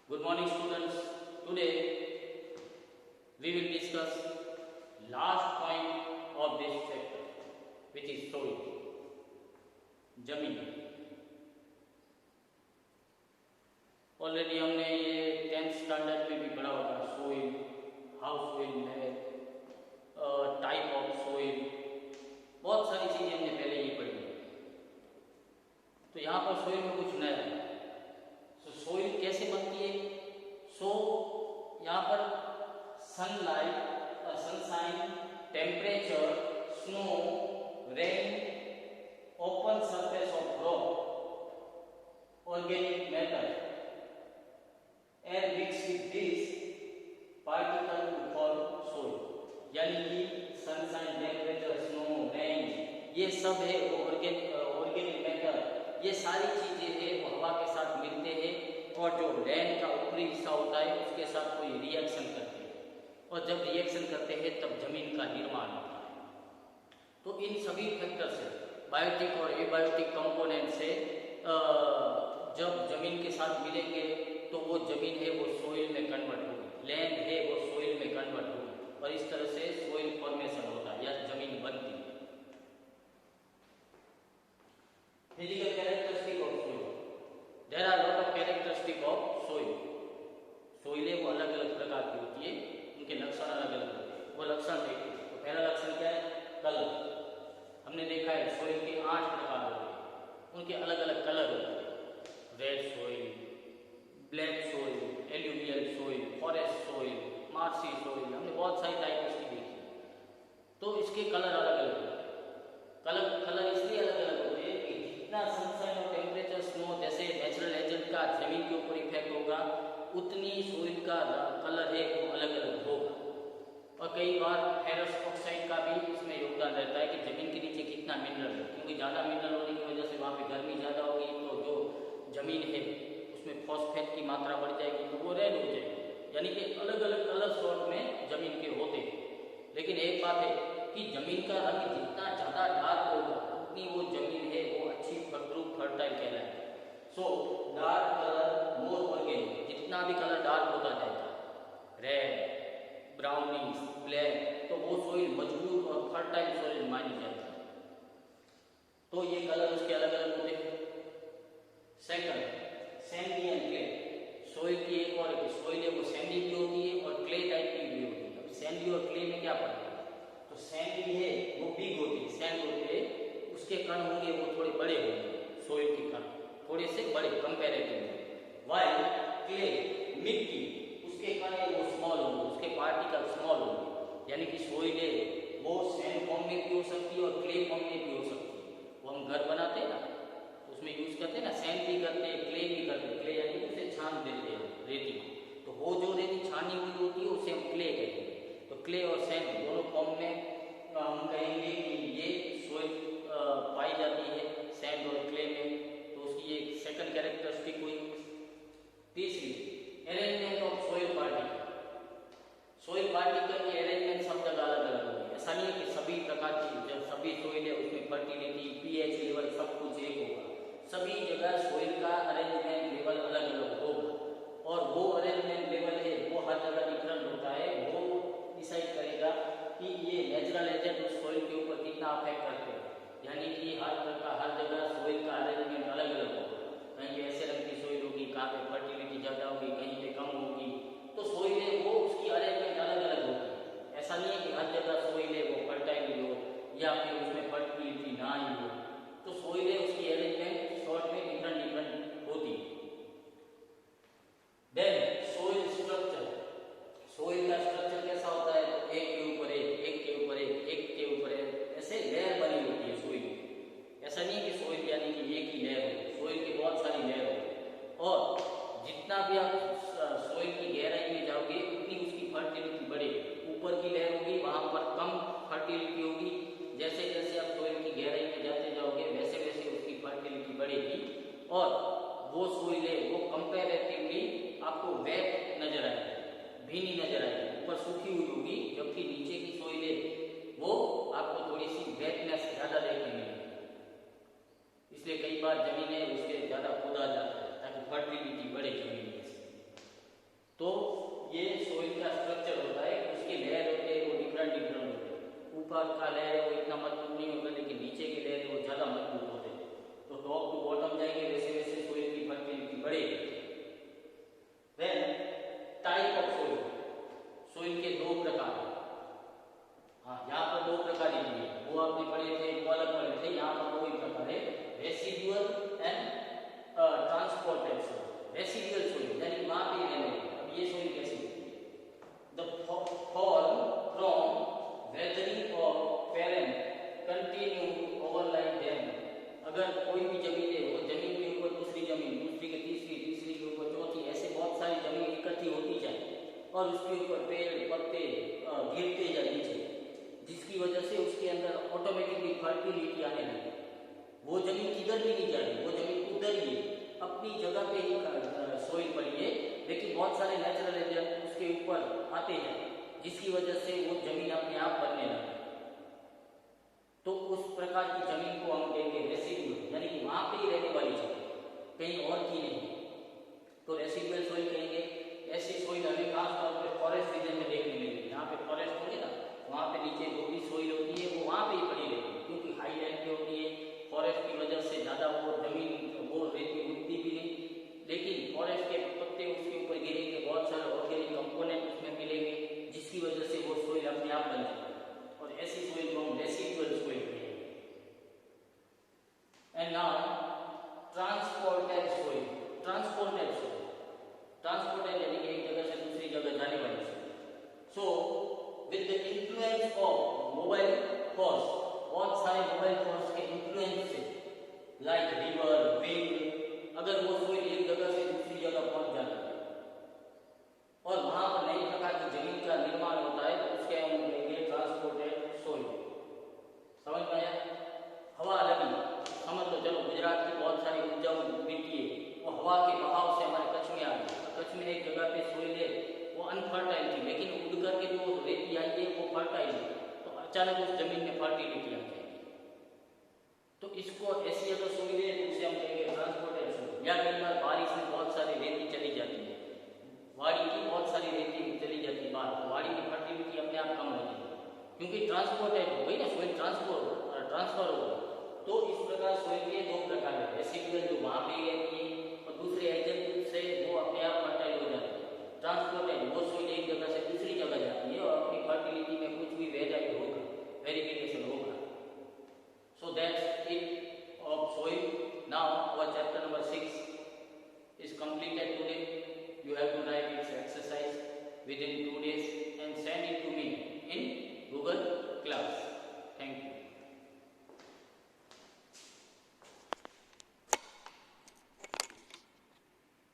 Good morning students. Today we will discuss last point of this chapter which is soil. जमीन। Already हमने ये 10th standard में भी पढ़ा होगा soil, how soil made, type of soil, बहुत सारी चीजें हमने पहले ये पढ़ी है। तो यहाँ पर सोइल में कुछ नया है। सोइल कैसे बनती है? यहाँ पर sunlight, sunshine, temperature, snow, rain, open surface of rock, organic matter, air mix with this particle to form soil. यानी कि सनशाइन, टेम्परेचर, स्नो, रेन, ये सब है ऑर्गेनिक मैटर, ये सारी चीजें हैं वो हवा के साथ मिलते हैं और जो लैंड का ऊपरी हिस्सा होता है उसके साथ कोई रिएक्शन करते हैं और जब रिएक्शन करते हैं तब जमीन का निर्माण होता है। तो इन सभी फैक्टर से, बायोटिक और एबायोटिक कंपोनेंट से जब जमीन के साथ मिलेंगे तो वो जमीन है वो सोइल में कन्वर्ट होगी, लैंड है वो सोइल में कन्वर्ट होगी और इस तरह से सोइल फॉर्मेशन होता है या जमीन बनती है। Physical characteristic of soil. There are lot of characteristic of soil. Soil है वो अलग अलग प्रकार की होती है, उनके लक्षण अलग अलग होते हैं। वो लक्षण देखते हैं। तो पहला लक्षण क्या है? कलर। हमने देखा है सोइल के 8 प्रकार होते हैं, उनके अलग अलग कलर होते हैं। Red soil, black soil, alluvial soil, forest soil, marshy soil, हमने बहुत सारी टाइप इसकी देखी। तो इसके कलर अलग अलग होते हैं। कलर इसलिए अलग अलग होते हैं कि जितना सनशाइन और टेम्परेचर, स्नो जैसे नेचुरल एजेंट का जमीन के ऊपर इफेक्ट होगा उतनी सोइल का कलर है वो अलग अलग होगा। और कई बार फेरस ऑक्साइड का भी इसमें योगदान रहता है कि जमीन के नीचे कितना मिनरल है, क्योंकि ज़्यादा मिनरल होने की वजह से वहाँ पे गर्मी ज़्यादा होगी तो जो जमीन है उसमें फॉस्फेट की मात्रा बढ़ जाएगी तो वो रेड हो जाएगी। यानी कि अलग अलग कलर सॉर्ट में जमीन के होते हैं। लेकिन एक बात है कि जमीन का रंग जितना ज़्यादा डार्क होगा उतनी वो जमीन है वो अच्छी फलद्रुप फर्टाइल कहलाएगी। सो डार्क कलर मोर ऑर्गेनिक। जितना भी कलर डार्क होता जाएगा, रेड, ब्राउनिश, ब्लैक, तो वो सोइल मजबूत और फर्टाइल सोइल मानी जाती है। तो ये कलर उसके अलग अलग होते हैं। Second, Sandy and clay. Soil की एक और सोइल है वो सैंडी भी होती है और क्ले टाइप की भी होती है। अब सैंडी और क्ले में क्या फर्क है? तो सैंडी है वो बिग होती है, सैंड होते हैं उसके कण होंगे वो थोड़े बड़े होंगे, सोइल के कण थोड़े से बड़े कंपैरेटिवली। वाइल क्ले, मिट्टी, उसके कण है वो स्मॉल होंगे, उसके पार्टिकल स्मॉल होंगे। यानी कि सोइल है वो सैंड फॉर्म में भी हो सकती है और क्ले फॉर्म में भी हो सकती है। वो हम घर बनाते हैं ना तो उसमें यूज करते हैं ना, सैंड भी करते हैं, क्ले भी करते हैं। क्ले यानी कि उसे छान देते हैं रेती को, तो वो जो रेती छानी हुई होती है उसे हम क्ले कहते हैं। तो क्ले और सैंड दोनों फॉर्म में हम कहेंगे कि ये सोइल पाई जाती है सैंड और क्ले में। तो उसकी एक सेकंड कैरेक्टरिस्टिक हुई। तीसरी, arrangement of soil particle. Soil particle की अरेंजमेंट सब जगह अलग अलग होगी। ऐसा नहीं है कि सभी प्रकार की जब सभी सोइल है उसमें फर्टिलिटी, पीएच लेवल सब कुछ एक होगा। सभी जगह सोइल का अरेंजमेंट लेवल अलग अलग होगा और वो अरेंजमेंट लेवल है वो हर जगह डिफरेंट होता है। वो डिसाइड करेगा कि ये नेचुरल एजेंट उस सोइल के ऊपर कितना अफेक्ट करते हैं। यानी कि हर जगह सोइल का अरेंजमेंट अलग अलग होगा। कहीं पे ऐसे रंग की सोइल होगी, कहाँ पे फर्टिलिटी ज़्यादा होगी, कहीं पे कम होगी। तो सोइल है वो उसकी अरेंजमेंट अलग अलग होगी। ऐसा नहीं है कि हर जगह सोइल है वो फर्टाइल हो या फिर उसमें फर्टिलिटी ना ही हो। तो सोइल है उसकी अरेंजमेंट शॉर्ट में डिफरेंट होती है। Then soil structure. सोइल का स्ट्रक्चर कैसा होता है? तो एक के ऊपर एक, एक के ऊपर एक, एक के ऊपर एक, ऐसे लेयर बनी होती है सोइल की। ऐसा नहीं है कि सोइल यानी कि एक ही लेयर होती है, सोइल की बहुत सारी लेयर होती है। और जितना भी आप सोइल की गहराई में जाओगे उतनी उसकी फर्टिलिटी बढ़ेगी। ऊपर की लेयर होगी वहां पर कम फर्टिलिटी होगी। जैसे ऊपर का लेयर है वो इतना मजबूत नहीं होगा, लेकिन नीचे के लेयर है वो ज़्यादा मजबूत होते हैं। तो टॉप टू बॉटम जाएंगे वैसे वैसे सोइल की फर्टिलिटी बढ़ेगी। Then type of soil, soil के दो प्रकार हैं। हाँ, यहाँ पर दो प्रकार ही दिए, वो आपने पढ़े थे, वो अलग पढ़े थे, यहाँ पर दो ही प्रकार है, residual and transported soil. Residual soil यानी वहाँ पे रहने वाली। अब ये सोइल कैसी होती है? The form from weathering of parent continue overlying them. अगर कोई भी जमीन है, वो जमीन के ऊपर दूसरी जमीन, दूसरी के तीसरी, तीसरी के ऊपर चौथी, ऐसे बहुत सारी जमीन इकट्ठी होती जाए और उसके ऊपर पेड़ पत्ते गिरते जाए नीचे, जिसकी वजह से उसके अंदर ऑटोमेटिकली फर्टिलिटी आने लगी। वो जमीन किधर भी नहीं जा रही, वो जमीन उधर ही अपनी जगह पे ही सोइल पड़ी है, लेकिन बहुत सारे नेचुरल एजेंट उसके ऊपर आते हैं, जिसकी वजह से वो जमीन अपने आप बनने लगे। तो उस प्रकार की जमीन को हम कहेंगे रेसिडुअल, यानी कि वहां पे ही रहने वाली जमीन, कहीं और की नहीं, तो रेसिडुअल सोइल कहेंगे। ऐसी सोइल हमें खासतौर पर फॉरेस्ट रीजन में देखने मिलेगी। जहाँ पे फॉरेस्ट होंगे ना, वहाँ पे नीचे जो भी सोइल होती है वो वहाँ पे ही पड़ी रहती है, क्योंकि हाई लैंड पे होती है। फॉरेस्ट की वजह से ज़्यादा वो जमीन वो रेती उठती भी नहीं, लेकिन फॉरेस्ट के पत्ते उसके ऊपर गिरेंगे, बहुत सारे ऑर्गेनिक कंपोनेंट उसमें मिलेंगे, जिसकी वजह से वो सोइल अपने आप बन जाएगी, और ऐसी सोइल को हम रेसिडुअल सोइल कहेंगे। And now transported soil. Transported soil, transported यानी कि एक जगह से दूसरी जगह जाने वाली soil. So with the influence of mobile force, बहुत सारे मोबाइल फोर्स के इन्फ्लुएंस से, लाइक रिवर, विंड, अगर वो सोइल एक जगह से दूसरी जगह पहुंच जाती है और वहां पर नई प्रकार की जमीन का निर्माण होता है, तो उसके हम कहेंगे ट्रांसपोर्टेड सोइल। समझ में आया? हवा लगी, समझ लो, चलो गुजरात की बहुत सारी उपजाऊ मिट्टी है, वो हवा के बहाव से हमारे कच्छ में आ गई। कच्छ में एक जगह पे सोइल है, वो अनफर्टाइल थी, लेकिन उड़ करके जो रेती आई है वो फर्टाइल है, तो अचानक उस जमीन में फर्टिलिटी आ जाएगी। तो इसको ऐसी अगर सोइल है तो उसे हम कहेंगे ट्रांसपोर्टेड सोइल। या कई बार बारिश में बहुत सारी रेती चली जाती है, वाड़ी की बहुत सारी रेती चली जाती है बाहर, तो वाड़ी की फर्टिलिटी अपने आप कम हो जाएगी, क्योंकि ट्रांसपोर्टेड हो गई ना, सोइल ट्रांसफर हो गई। तो इस प्रकार सोइल के दो प्रकार है, रेसिडुअल जो वहाँ पे रहती है और दूसरे एजेंट से वो अपने आप फर्टाइल हो जाती है। ट्रांसपोर्टेड वो सोइल एक जगह से दूसरी जगह जाती है और अपनी फर्टिलिटी में कुछ भी वेरिफिकेशन होगा। So that's it of soil. Now our chapter number 6 is completed today. You have to write its exercise within 2 days and send it to me in Google class.